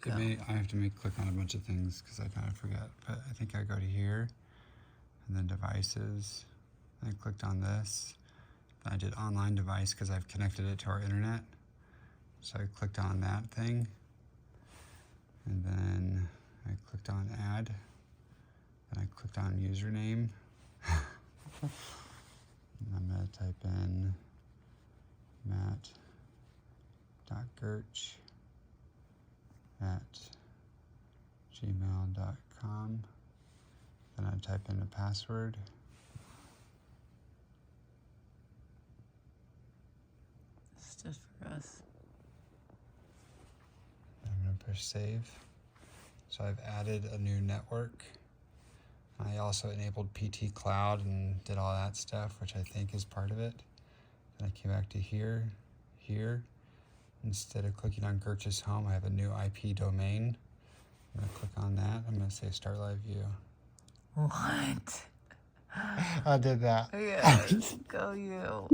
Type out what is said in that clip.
go. I have to click on a bunch of things because I kind of forget. But I think I go to here, and then devices. I clicked on this. Then I did online device because I've connected it to our internet. So I clicked on that thing, and then I clicked on add. Then I clicked on username. And I'm going to type in matt.gerch@gmail.com. Then I type in a password. This is just for us. I'm going to push save. So I've added a new network. I also enabled PT Cloud and did all that stuff, which I think is part of it. Then I came back to here. Instead of clicking on Gerch's home, I have a new IP domain. I'm going to click on that. I'm going to say start live view. What? I did that. Yes, go you.